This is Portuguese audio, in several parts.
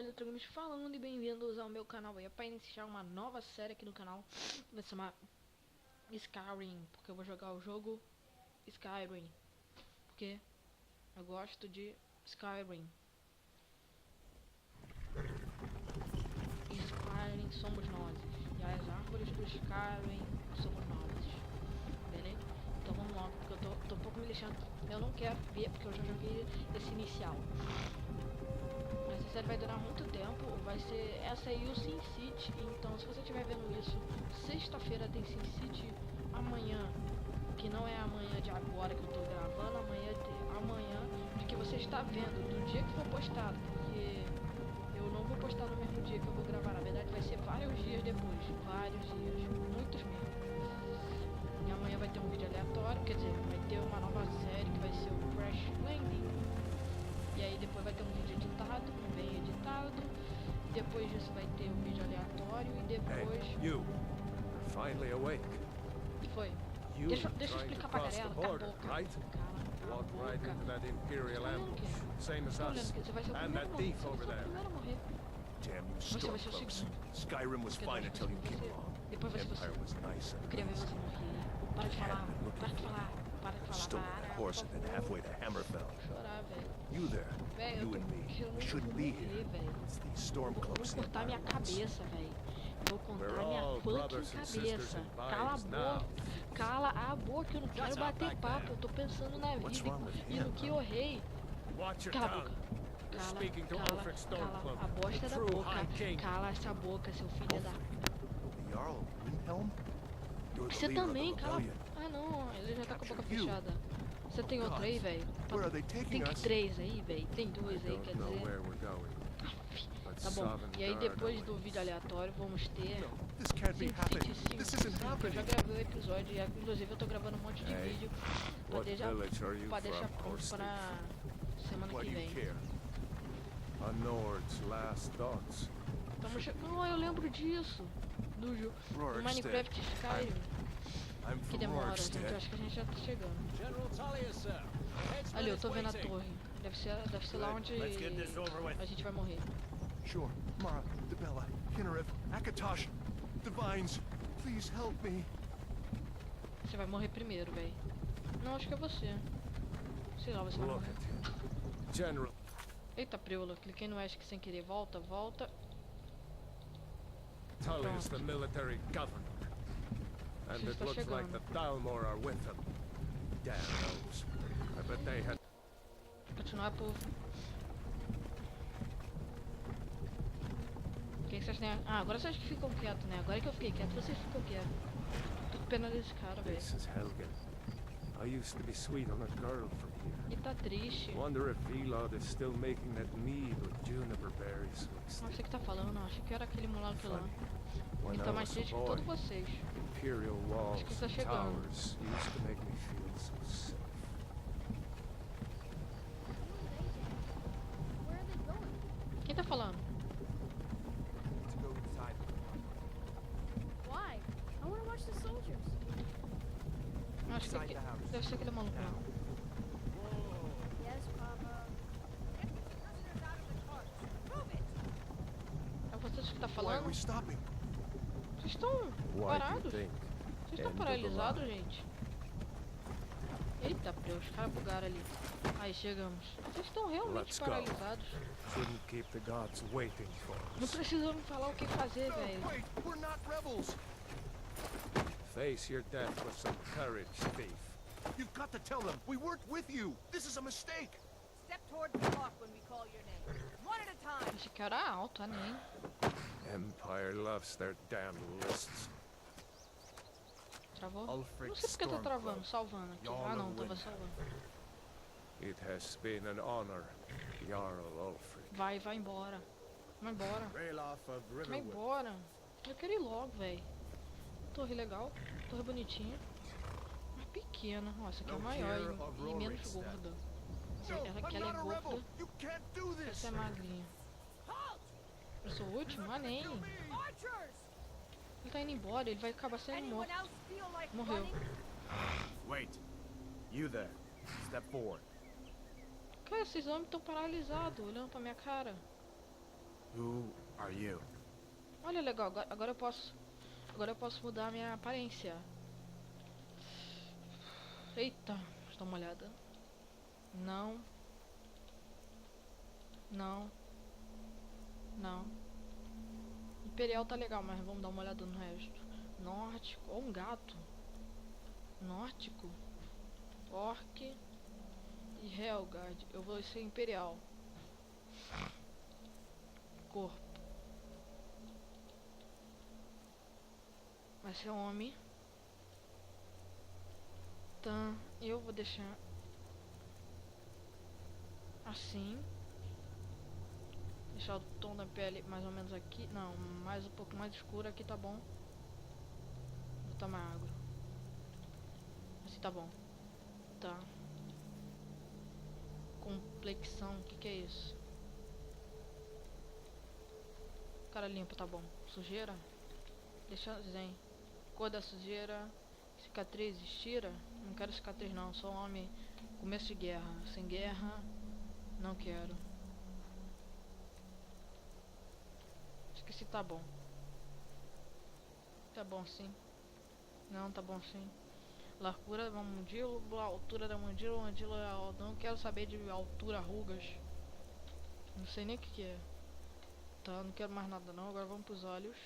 Eletrogames falando e bem-vindos ao meu canal. É para iniciar uma nova série aqui no canal. Vai se chamar Skyrim, porque eu vou jogar o jogo Skyrim, porque eu gosto de Skyrim. Skyrim somos nós, e as árvores do Skyrim somos nós. Beleza? Então vamos lá, porque eu tô um pouco me lixando. Eu não quero ver, porque eu já joguei esse inicial. Essa série vai durar muito tempo, vai ser essa aí o Sin City. Então se você estiver vendo isso, sexta-feira tem Sin City, amanhã, que não é amanhã de agora que eu tô gravando, amanhã de que você está vendo, do dia que for postado, porque eu não vou postar no mesmo dia que eu vou gravar, na verdade vai ser vários dias depois, vários dias, muitos mesmo. E amanhã vai ter um vídeo aleatório, quer dizer, vai ter uma nova série que vai ser o Crash Landing. E aí depois vai ter um vídeo editado, bem editado. Depois disso vai ter um vídeo aleatório e depois... Hey, you. You're finally awake. Foi. You Deixa eu trying explicar to pra cross the galera, border, right? Cala Walked a right boca. into that Imperial ambush, same as Tá olhando us, que você vai ser o and primeiro a that morrer. thief Você vai over ser o there. primeiro a morrer. Damn you Você vai ser o stormcloaks. segundo. Skyrim was Porque fine until you depois came você- along. Depois vai ser você. Empire was nice Eu and queria ver amazing. você morrer. Para de falar, para de falar, para de falar. Stole that horse and then halfway to Hammerfell. Vou chorar, velho. You there, Velho, you eu and tô me, querendo we shouldn't be morrer, here. velho. It's these Vou stormcloaks the cortar minha Empire wants. cabeça, velho. Vou cortar We're minha all fucking brothers and sisters cabeça. in Cala a vibes boca. now. Cala a boca, eu não quero up, bater back papo. there. Eu tô pensando na What's vida wrong with e no him, que huh? eu errei. Watch your Cala a tongue. boca. You're Cala, speaking to cala, Ulfric cala Stormcloak, a bosta the da true boca. High King. Cala essa boca, seu filho da... The Jarl of Windhelm? You're the Você leader of the também, cala... rebellion. Ah não, ele já tá com a boca Capture you. fechada. Você tem outro aí, velho? Where are they Tem taking que us? três aí, velho. Tem dois aí, Don't quer know dizer... where we're going. But Tá bom, Sovngarde e aí depois do awaits. vídeo aleatório vamos ter... No, this can't be Sin happening. City 5, This isn't eu já happening. gravei o episódio e inclusive eu tô gravando um monte de Hey, vídeo pra What deixar, village are you pra deixar from, pronto horse thief? pra semana Why que do you vem. care? A Nord's last thoughts. Estamos chegando. Ah, eu lembro disso. Do jogo. Do Rorikstead. Minecraft Skyrim. I'm Que from demora, gente. Eu Rorikstead. acho que a gente já tá chegando. General Talia, sir. The headsman Ali, eu is tô vendo a waiting. torre. Deve ser lá onde Let's get this over with. a gente vai morrer. Sure. Mara, Dibella, Kinnarev, Akatosh, Divines, please help me. Você vai morrer primeiro, velho. Não, acho que é você. Sei lá, você vai Look morrer. at him. General. Eita, preula. Cliquei no ESC sem querer. Volta, volta. Tully is the military governor. And Sim, it está looks like chegando. the Dalmor are with him. Damn those. I bet they had... Continuar, povo. O que vocês acham, né? Ah, agora vocês que ficam quietos, né? Agora que eu fiquei quieto, vocês ficam quietos. Tô com pena desse cara, velho. This is Helgen. I used to be sweet on a girl from here. Ele tá triste. Wonder if Vilod is still making that mead with juniper berries. Não sei o que tá falando, não. Achei que era aquele moleque lá. When Ele I tá mais was a triste que boy, todos vocês. Imperial walls Acho que tá and chegando. towers used to make me feel so safe. Where are they going? Quem tá falando? To go inside. Why? I want to watch the soldiers. Acho que Inside the house. deve ser aquele maluco lá. Yes, Papa. É vocês que tá Why are falando? we stopping? Vocês estão Why do you parados? think? Vocês estão End of the paralisados, line. gente? Eita, Deus, os caras bugaram ali. Aí, chegamos. Vocês estão realmente Let's go. paralisados. Shouldn't keep the gods waiting for Não us. precisam me falar o que fazer, No, velho. wait, we're not rebels. Face your death with some courage, thief. You've got to tell them we weren't with you. This is a mistake. Step towards the clock when we call your name. One at a time. Achei que era alto, ah, nem. Empire loves their damn lists. Travou? Ulfric Não sei porque eu tô travando, Stormcloak. salvando aqui. Jarl Ah, não, of tava Windhelm. salvando. It has been an honor, Jarl Ulfric. Vai embora. Vai embora. Ralof of Vai Riverwood. embora. Eu quero ir logo, velho. Torre legal, torre bonitinha. Mas pequena. Nossa, aqui é maior Here of e menos Rorikstead. gorda. No, Ela I'm que ela é not a rebel. gorda, You can't do this. essa é magrinha. Eu sou o último? Ah, nem. Kill me. Archers! Ele tá indo embora, ele vai acabar sendo Anyone morto. else feel like Morreu. running? Wait. You there. Step forward. Cara, esses homens estão paralisados, olhando pra minha cara. Who are you? Olha, legal, agora eu posso. Agora eu posso mudar a minha aparência. Eita, deixa eu dar uma olhada. Não. Não. Não. Imperial tá legal, mas vamos dar uma olhada no resto. Nórdico. Ou um gato. Nórdico. Orc. E Helgard. Eu vou ser Imperial. Corpo. Vai ser homem. Tá. Eu vou deixar assim. Deixar o tom da pele mais ou menos aqui. Não, mais um pouco mais escuro aqui, tá bom. Vou botar mais agro. Assim tá bom. Tá. Complexão, o que é isso? Cara limpo, tá bom. Sujeira? Deixa zen. Cor da sujeira. Cicatrizes, tira. Não quero cicatriz não, sou homem. Começo de guerra. Sem guerra, não quero. Esqueci, tá bom. Tá bom sim. Não, tá bom sim. Largura da mandíbula, altura da mandíbula, mandíbula. Não quero saber de altura, rugas. Não sei nem o que é. Tá, não quero mais nada não. Agora vamos pros olhos.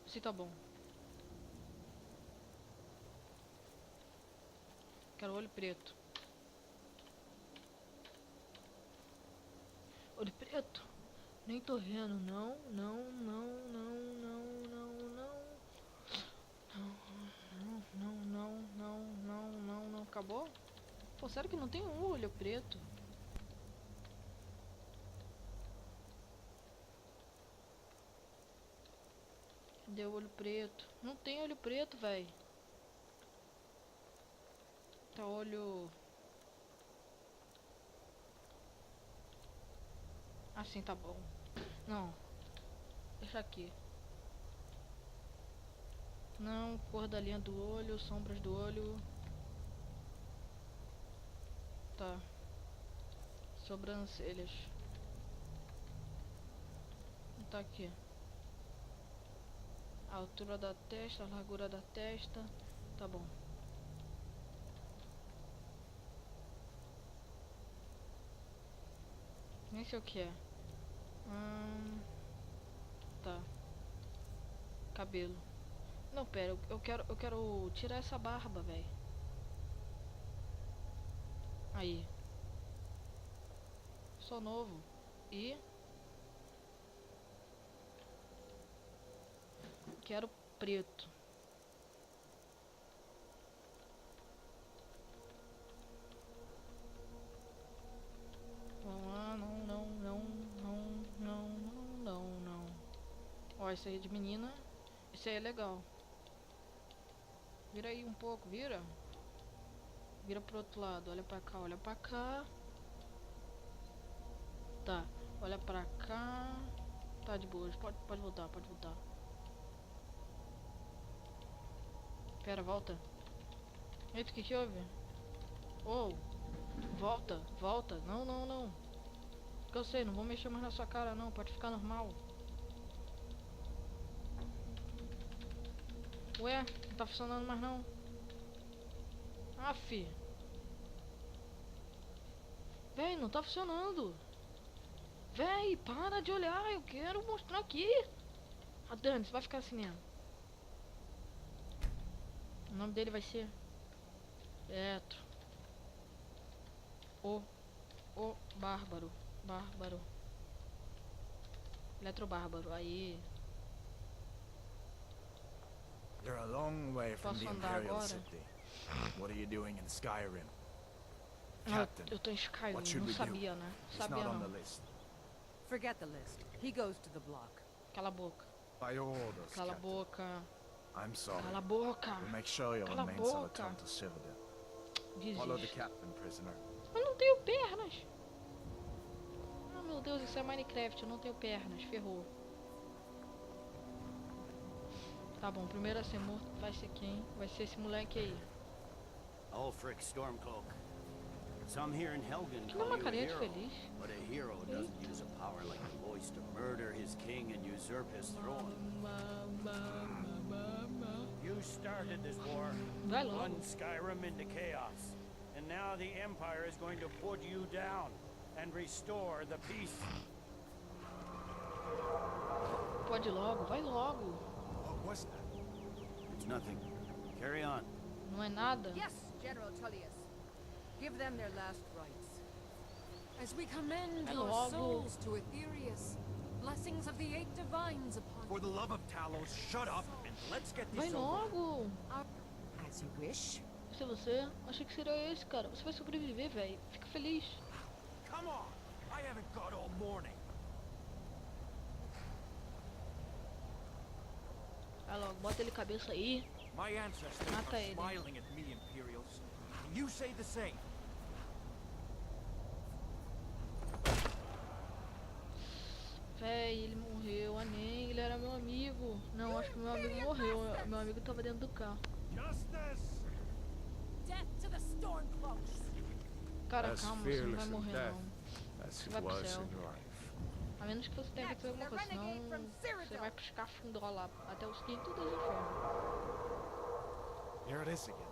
Se tá bom. Quero olho preto. Olho preto? Nem tô vendo, não, não, não, não, não, não, não. Não, não, não, não, não, não, não. Acabou? Pô, sério que não tem um olho preto? Deu olho preto. Não tem olho preto, véi. Tá olho... Assim tá bom. Não. Deixa aqui. Não, cor da linha do olho, sombras do olho. Tá. Sobrancelhas. Tá aqui. A altura da testa, a largura da testa. Tá bom. Nem sei o que é. Tá. Cabelo. Não, pera, eu quero tirar essa barba, velho. Aí. Sou novo. E quero preto. Não. Ó, esse aí é de menina. Esse aí é legal. Vira aí um pouco, vira. Vira pro outro lado, olha pra cá, olha pra cá. Tá, olha pra cá. Tá de boa, pode voltar, pode voltar. Pera, volta. Eita, o que houve? Oh, volta. Não. Que eu sei, não vou mexer mais na sua cara não, pode ficar normal. Ué, não tá funcionando mais não. Aff. Véi, não tá funcionando. Véi, para de olhar, eu quero mostrar aqui. Ah, Dani, você vai ficar assim mesmo. O nome dele vai ser Petro. O Bárbaro. Eletrobárbaro, aí. You're a long way from Posso the andar Imperial agora? City. What are you doing in Skyrim? Ah, Captain, eu tô em Skyrim, what should não we do? sabia, né? He's Sabia not on the não. list. Forget the list. He goes to the block. Cala a boca. By your orders, Cala a Captain. boca. I'm sorry. Cala a boca. We'll make sure you'll Cala a remain so boca. returned to Cyrodiil. Follow the Desiste. captain, prisoner. Eu não tenho pernas. Ah, meu Deus, isso é Minecraft, eu não tenho pernas, ferrou. Tá bom, primeiro a ser morto vai ser quem? Vai ser esse moleque aí. Ulfric Stormcloak. Some here in Helgen Que dá call uma you a carinha de hero, feliz. but a hero doesn't use a power like the voice to murder his king and usurp his throne. You started this war, Vai logo. run Skyrim into chaos, and now the Empire is going to put you down and restore the peace. Pode ir logo, vai logo. What was that? It's nothing. Carry on. Não é nada. Yes, General Tullius. Give them their last rites. As we commend Vai your logo. souls to Aetherius, blessings of the eight divines upon For the love of Talos, shut up and let's get Vai this over. logo. As you wish. Esse é você? Achei que seria esse, cara. Você vai sobreviver, velho. Fica feliz. Come on! I haven't got all morning. Vai logo, bota ele cabeça aí. My ancestors Mata are ele. smiling at me, Imperials. And you say the same. Véi, ele morreu. Ah, nem. Ele era meu amigo. Não, acho que meu amigo morreu. Meu amigo tava dentro do carro. Justice! death to the Stormcloaks. Cara, As calma, você não vai fearless in morrer, death não. as Você he vai pro was céu. in life. A menos que você tenha que fazer alguma coisa, senão você vai pro escafundó lá, até os quintos dos infernos. Here it is again.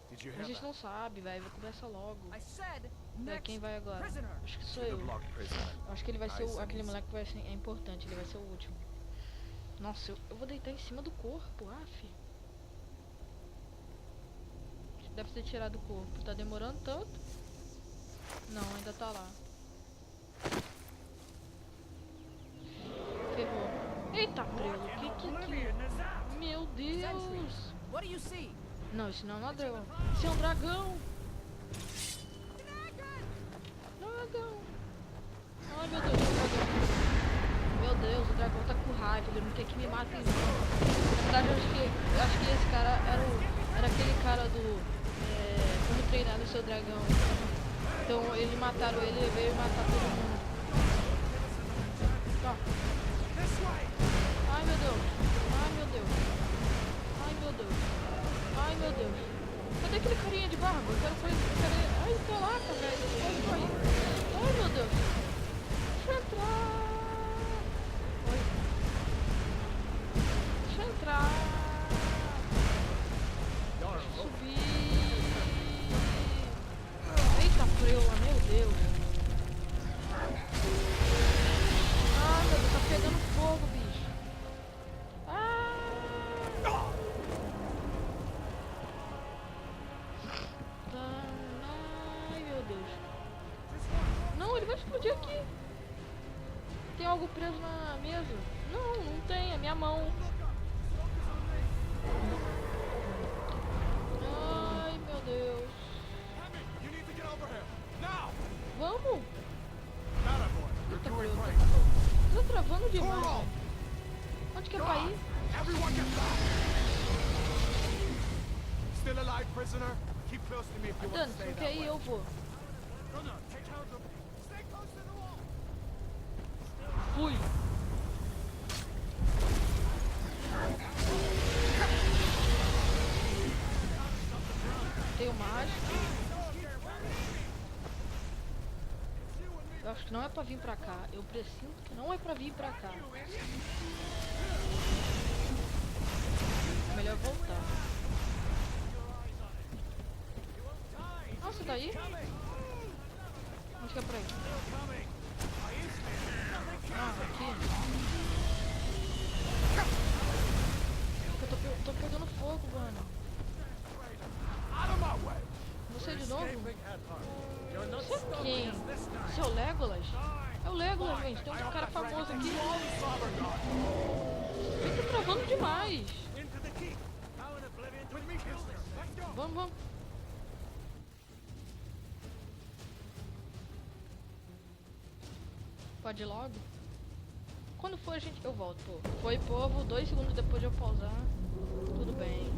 Did you A hear gente that? não sabe, velho. Começa logo. I said Vai, next quem vai agora? prisoner. Acho que sou To the eu. block prisoner. Acho que ele vai ser Nice and aquele easy. moleque que vai ser, é importante, ele vai ser o último. Nossa, eu vou deitar em cima do corpo, af. Deve ter tirado o corpo, tá demorando tanto. Não, ainda tá lá. Ferrou. Eita, prelo, que... Meu Deus! What do you see? Não, isso não é um ladrão. Isso é um dragão! Dragão! Ai, meu Deus, o dragão. Meu Deus, o dragão tá com raiva, ele não quer que me matem não. Na verdade, eu acho que esse cara era aquele cara do... como treinar o seu dragão. Então, eles mataram ele e veio matar todo mundo. Ó. Ai, meu Deus. Ai, meu Deus. Ai, meu Deus. Ai, meu Deus. Cadê aquele carinha de barba? Eu quero fazer... Ai, caraca, velho. Pode correr. Ai, meu Deus. Deixa eu entrar. Oi. Deixa eu entrar. Deixa eu subir. Eita, preula, meu Deus. Ai, meu Deus, tá pegando fogo, bicho. Ai, meu Deus. Não, ele vai explodir aqui. Tem algo preso na mesa? Não, não tem, é minha mão. Ai, meu Deus. You need to get over here. Now! Vamos? That boy. You're Eita, doing preula. great. Tá travando demais, Coral! velho. Onde que é pra ir? Everyone get back! Still alive, prisoner? Keep close to me if you want Dani, to se stay não that quer ir, way. eu vou. No, no, take care of them. Stay close to the wall. Fui. Tenho mais. Eu acho que não é pra vir pra cá. Eu presinto que não é pra vir pra cá. É melhor voltar. Ah, você tá aí? Onde que é pra ir? Ah, aqui. Eu tô pegando fogo, mano. Out of my way. Você de novo? Escaping headhunt. You're not Você é stopping quem? us this time. Você é o Legolas? É o Legolas, gente. Tem um cara famoso aqui. Fica travando demais. Into the keep. Now in oblivion with me, prisoner. Let's go. Vamos, vamos. Pode ir logo? Quando for, eu volto, pô. Foi, povo. 2 segundos depois de eu pausar. Tudo bem.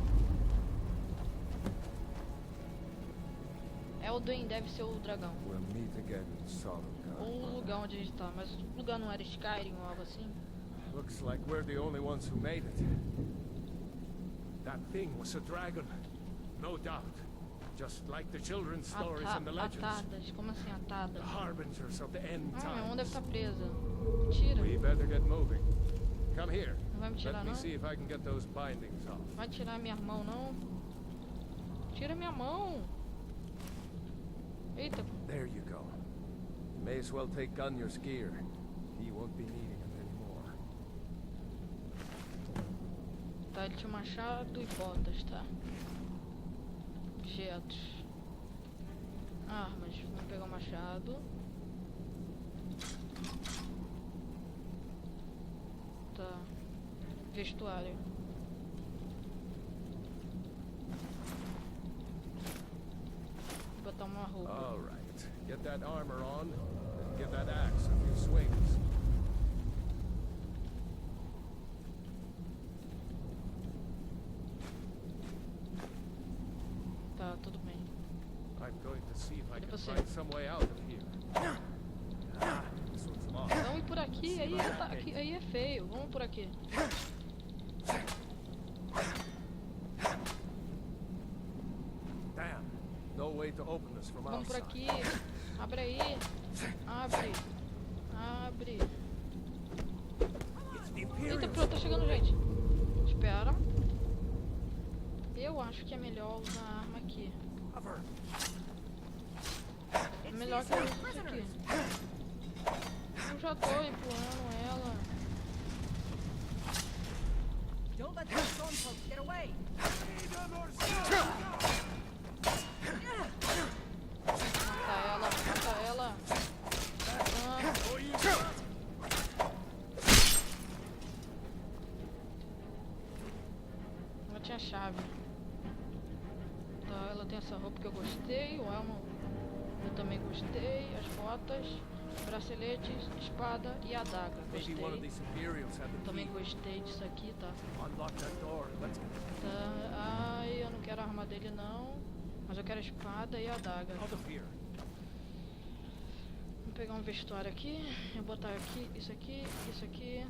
Elden deve ser o dragão. We'll meet again in Solomon. Ou o lugar onde a gente tá. Mas o lugar não era Skyrim ou algo assim? Looks like we're the only ones who made it. That thing was a dragon, no doubt. just like the children's stories and the legends. Atadas. Como assim, atadas? The harbingers of the end Minha mão deve times. estar presa. Tira. We better get moving. Come here. Não vai me tirar, Let me não? see if I can get those bindings off. Vai tirar minha mão, não? Tira minha mão. Eita. There you go. You may as well take Gunyor's gear. He won't be needing it anymore. Tá, ele tinha machado e botas, tá? Objetos. Armas. Vamos pegar o machado. Tá. Vestuário. Vou botar uma roupa. All right. Get that armor on, and give that axe a few swings. Tá, tudo bem. I'm going to see if I Cadê can você? find some way out of here. This one's locked. Vamos ir por aqui, aí, tá, aqui, aí é feio. Vamos por aqui. Damn. No way to open this from Vamos por outside. aqui. Abre aí. Abre. Abre. It's the Eita, Imperials. pronto, tá chegando gente. Espera. Eu acho que é melhor usar a arma aqui. Cover. É melhor que eu use isso aqui. Eu já tô empurrando ela. Don't let those stone folks get away. Mata ela, mata ela. Ela tinha chave. Tá, ela tem essa roupa que eu gostei, o elmo eu também gostei, as botas, braceletes, espada e adaga. Maybe one of Gostei. these Imperials had the Também key. gostei disso aqui, tá? Unlock that door. Let's get Tá. Ai, eu não quero a arma dele não. Mas eu quero a espada e a adaga. out of here. Vou pegar um vestuário aqui. Eu vou botar aqui, isso aqui, isso aqui.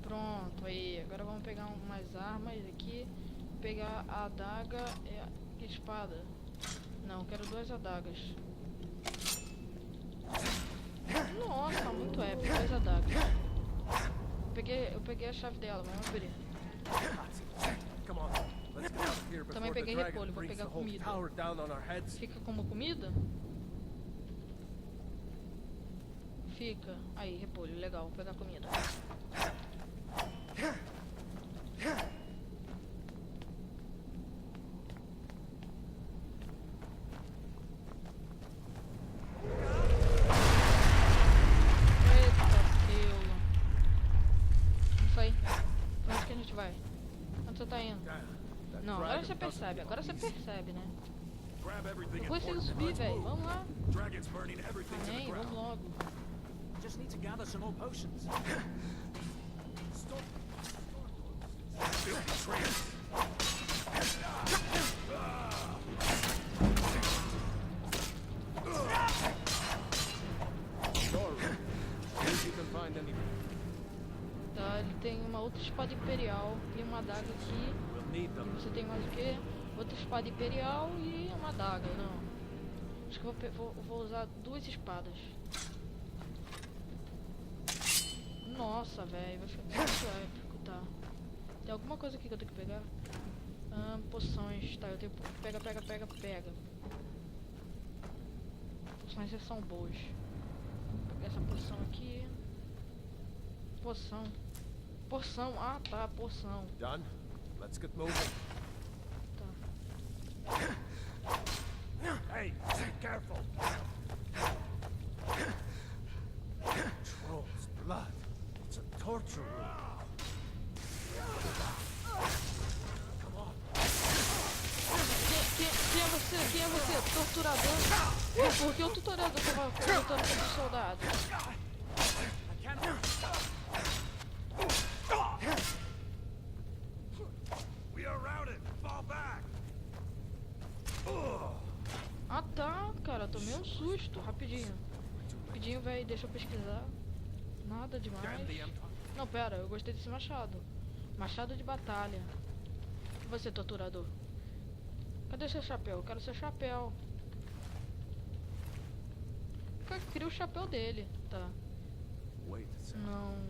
Pronto, aí. Agora vamos pegar umas armas aqui. Pegar a adaga e a espada. Não, eu quero 2 adagas. Nossa, muito épico, 2 adagas. Eu peguei a chave dela, vamos abrir. Come on. Let's get out of here Também before the peguei dragon repolho, vou brings pegar the whole comida. tower down on our heads. Fica como comida? Fica. Aí, repolho, legal, vou pegar comida. Eita, pelo. Não sei. Pra onde que a gente vai? Onde você tá indo? That Não, agora dragon você doesn't percebe, agora você belong easy. percebe, né? Grab everything Eu consigo subir, velho. Vamos lá. Dragon's burning everything to the Amém, vamos ground. logo. Just need to gather some more potions. Filthy traitors. Doorway. See if you can find any. Tá, ele tem uma outra espada imperial e uma adaga aqui. We'll need E them. você tem mais o quê? Outra espada imperial e uma adaga, não. Acho que eu vou usar 2 espadas. Nossa, velho, vai ficar muito épico, tá. Tem alguma coisa aqui que eu tenho que pegar? Poções, tá, eu tenho... Pega. Poções são boas. Vou pegar essa poção aqui. Poção, ah tá, poção. Done? Let's get moving. Tá. Hey, be careful. Troll's blood. It's a torture room. Come on. Quem é você? Quem é você? Torturador? Por que o torturador tava lutando com os soldados? We are routed. Fall back. Ah tá, cara, tomei um susto, rapidinho. Rapidinho, velho, deixa eu pesquisar. Nada demais. Damn the Empire. Não, pera, eu gostei desse machado. Machado de batalha. Você, torturador. Cadê seu chapéu? Eu quero seu chapéu. Eu queria o chapéu dele. Tá. Wait a second.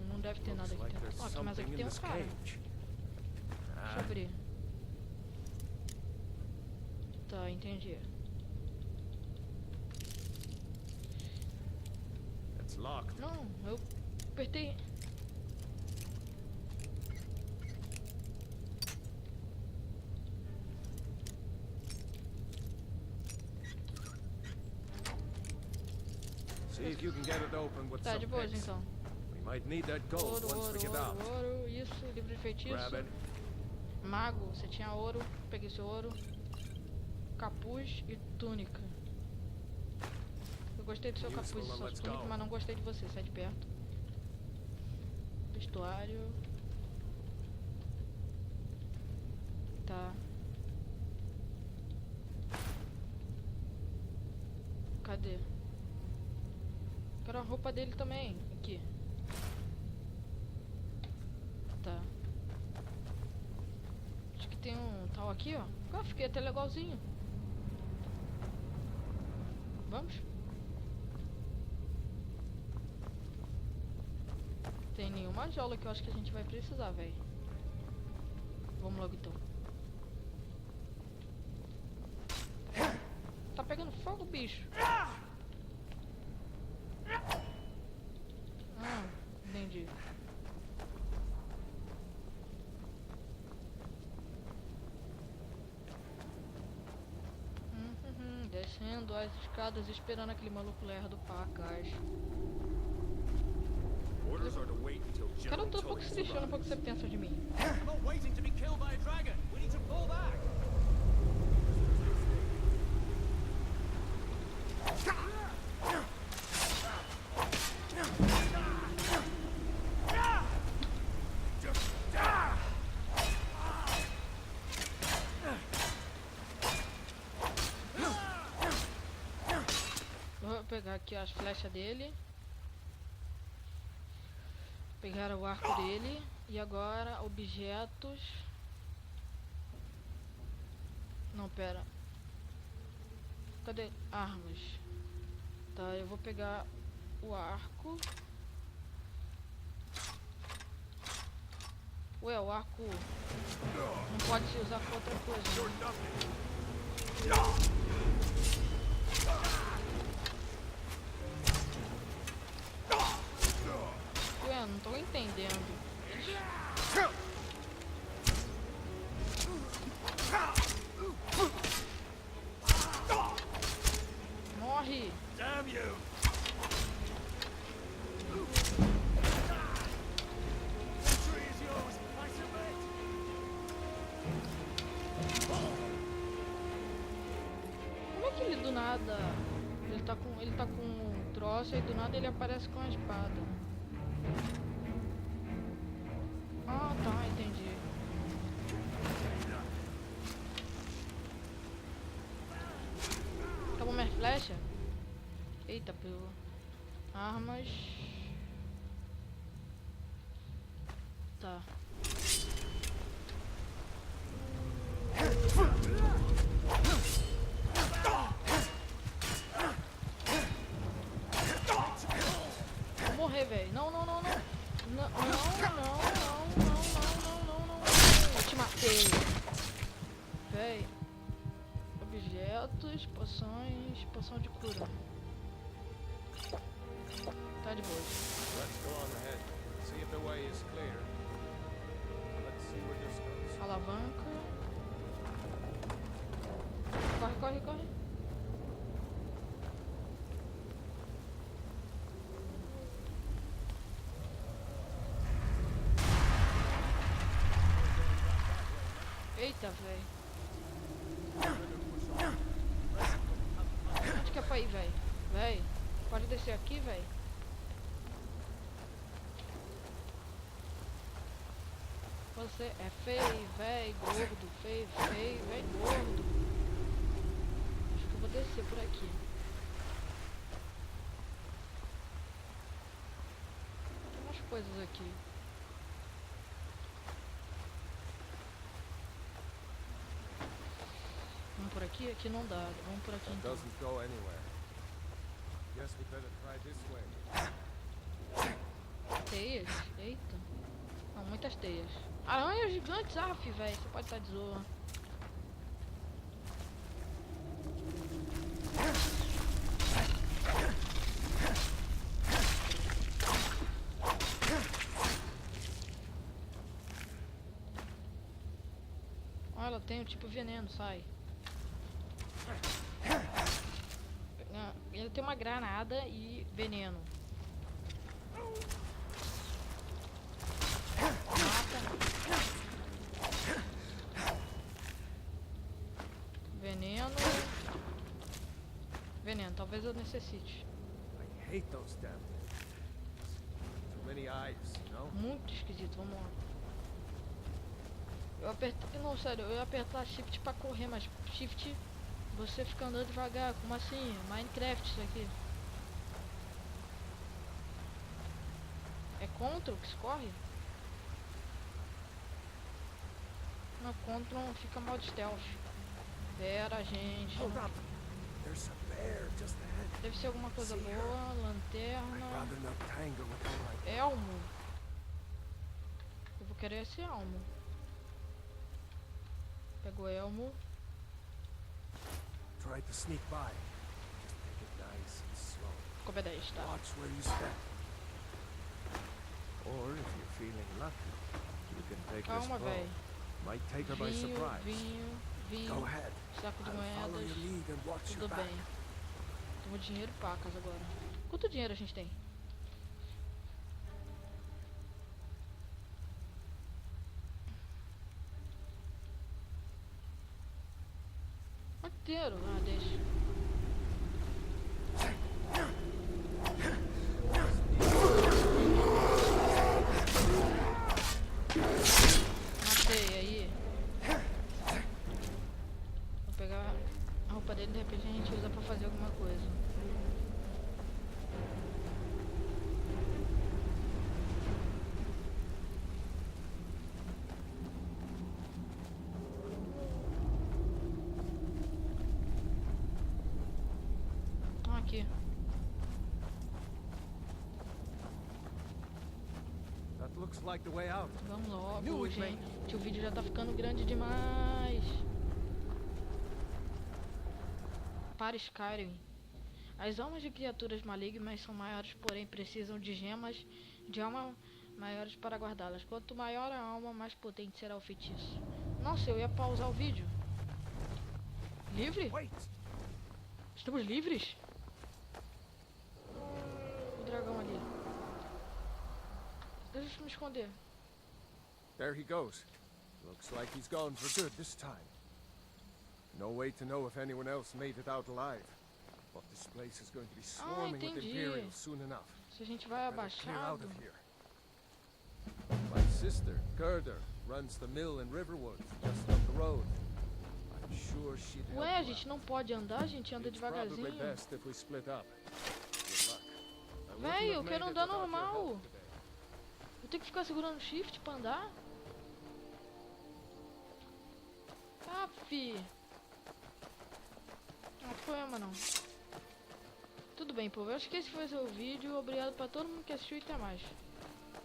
Não deve ter nada Looks aqui like dentro. there's Ó, mas aqui something tem in um this cara. cage. Deixa eu abrir. Tá, entendi. It's locked. Não, eu apertei. See if you can get it open with Tá, some de boas picks. então. We might need that gold Ouro, once we get out. ouro. Isso, livro de feitiço. Grab it. Mago, você tinha ouro. Peguei seu ouro. Capuz e túnica. Eu gostei do seu capuz e sua Let's túnica, go. mas não gostei de você. Sai de perto. Vestuário. Tá. Cadê? Quero a roupa dele também. Aqui. Tá. Acho que tem um tal aqui, ó. Ah, fiquei até legalzinho. Vamos? Tem nenhuma jaula que eu acho que a gente vai precisar, velho. Vamos logo então. Tá pegando fogo, bicho. Entendi. Descendo as escadas esperando aquele maluco lerdo pra caixa. Orders are to wait until Cara, General eu tô um pouco se lixando pro que você pensa de mim. I'm not waiting to be killed by a dragon. We need to pull back. Vou pegar aqui as flechas dele. Pegar o arco dele. E agora, objetos. Não, pera. Cadê? Armas. Tá, eu vou pegar o arco. Ué, o arco não pode se usar pra outra coisa, né? Ué, não tô entendendo. Morre! Damn you! Victory is yours. I submit. Como é que ele do nada... Ele tá com um troço e do nada ele aparece com a espada. Ah, tá, entendi. Acabou minha flecha? Eita, pelo... Armas... Tá. Vou morrer, velho. Não. Não. Eu te matei. Véi. Objetos, poções, poção de cura. Tá de boa. Let's go on ahead. See if the way is clear. Let's see where this goes. Alavanca. Corre. Eita, velho. Onde que é pra ir, velho? Véi, pode descer aqui, velho? Você é feio, véi, gordo, feio, véi, gordo. Acho que eu vou descer por aqui. Tem umas coisas aqui. aqui? Aqui não dá. Vamos por aqui That então. doesn't go anywhere. Guess we better try this way. Teias? Eita. Não, muitas teias. Aranhas gigantes, af, velho. Você pode estar de zoa. Olha, ela tem o tipo veneno, sai. Ele tem uma granada e veneno. Veneno. Veneno, talvez eu necessite. I hate those damn things. Too many eyes, you know? Muito esquisito, vamos lá. Eu apertei. Não, sério, eu ia apertar shift pra correr, mas shift você fica andando devagar. Como assim? Minecraft isso aqui. É Ctrl que se corre? Não, Ctrl fica modo stealth. Pera, gente. Hold up. There's a bear just ahead. Deve ser alguma coisa boa. I'd Lanterna. rather not tangle with them like that. Elmo. Eu vou querer esse elmo. Pega o elmo. Try to sneak by. Just take it nice and slow. Ficou B10, tá? Watch where you step. Or if you're feeling lucky, you can take this Calma, bow. velho. Might take her by Vinho, surprise. vinho, vinho. Go ahead. Saco de I'll follow moedas. your lead and watch Tudo your back. bem. Temos dinheiro e pacas agora. Quanto dinheiro a gente tem? Quanto dinheiro? Ah, deixa. Matei aí. Vou pegar a roupa dele, de repente a gente usa pra fazer alguma coisa. Aqui. That looks like the way out. Vamos logo, Knew it, man. gente. O vídeo já tá ficando grande demais. Para Skyrim. As almas de criaturas malignas são maiores, porém precisam de gemas de alma maiores para guardá-las. Quanto maior a alma, mais potente será o feitiço. Nossa, eu ia pausar o vídeo. Livre? Wait! Estamos livres? O dragão ali. Deixa eu me esconder. There he goes. Looks like he's gone for good this time. No way to know if anyone else made it out alive. But this place is going to be swarming with entendi. Imperials soon enough. Se a gente vai Better clear out abaixado. of here. My sister, Gerda, runs the mill in Riverwood, just up the road. I'm sure she'd help Ué, a you gente out. não pode andar, a gente anda It's probably devagarzinho. best if we split up. Good luck. I wouldn't Véi, eu have quero made it andar without your normal. help today. Eu tenho que ficar segurando shift pra andar? Ah, fi. Não tem problema não. Tudo bem, povo. Eu acho que esse foi o vídeo. Obrigado pra todo mundo que assistiu e até mais.